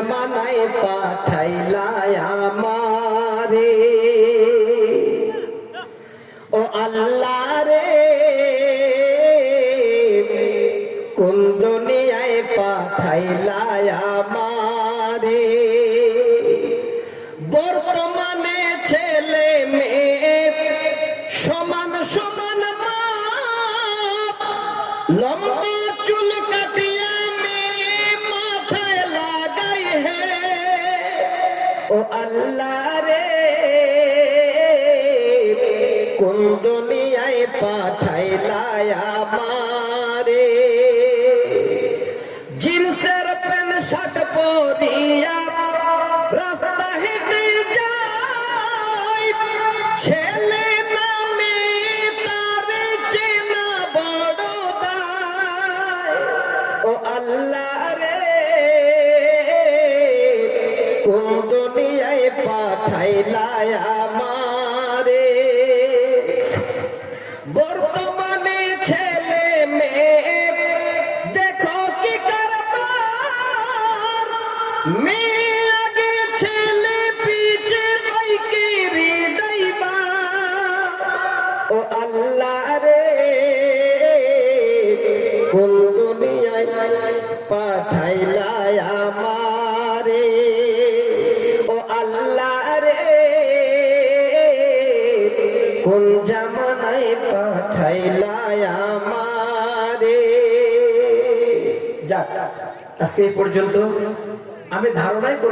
জামানায় পাঠাইলা আমারে ও আল্লাহ রে কোন দুনিয়ায় পাঠাইলা আমারে বর্তমানে ছেলে মেয়ে সমান সমান লম্বা চুল কাটিয়ে মেয়ে মাথায় লাগাই হে ও আল্লাহ রে কোন দুনিয়ায় পাঠাইলা আমারে জিন্সের প্যান্ট শার্ট পরিয়া রাস্তা হেঁটে যাই ছেলে নামে তার চেনা বড় দায় ও আল্লাহ রে কোন দুনিয়ায় পাঠাইলা আমারে বর্তমানে ছেলে মেয়ে দেখো কি কারবার মেয়ে আগে ছেলে পিছে পাইকারি ড্রাইভার ও আল্লাহ রে কোন দুনিয়ায় পাঠাইলা আমারে ও আল্লাহ রে কোন জামানায় পাঠাইলা আমারে। যাক আজকে এই পর্যন্ত আমি ধারণাই করি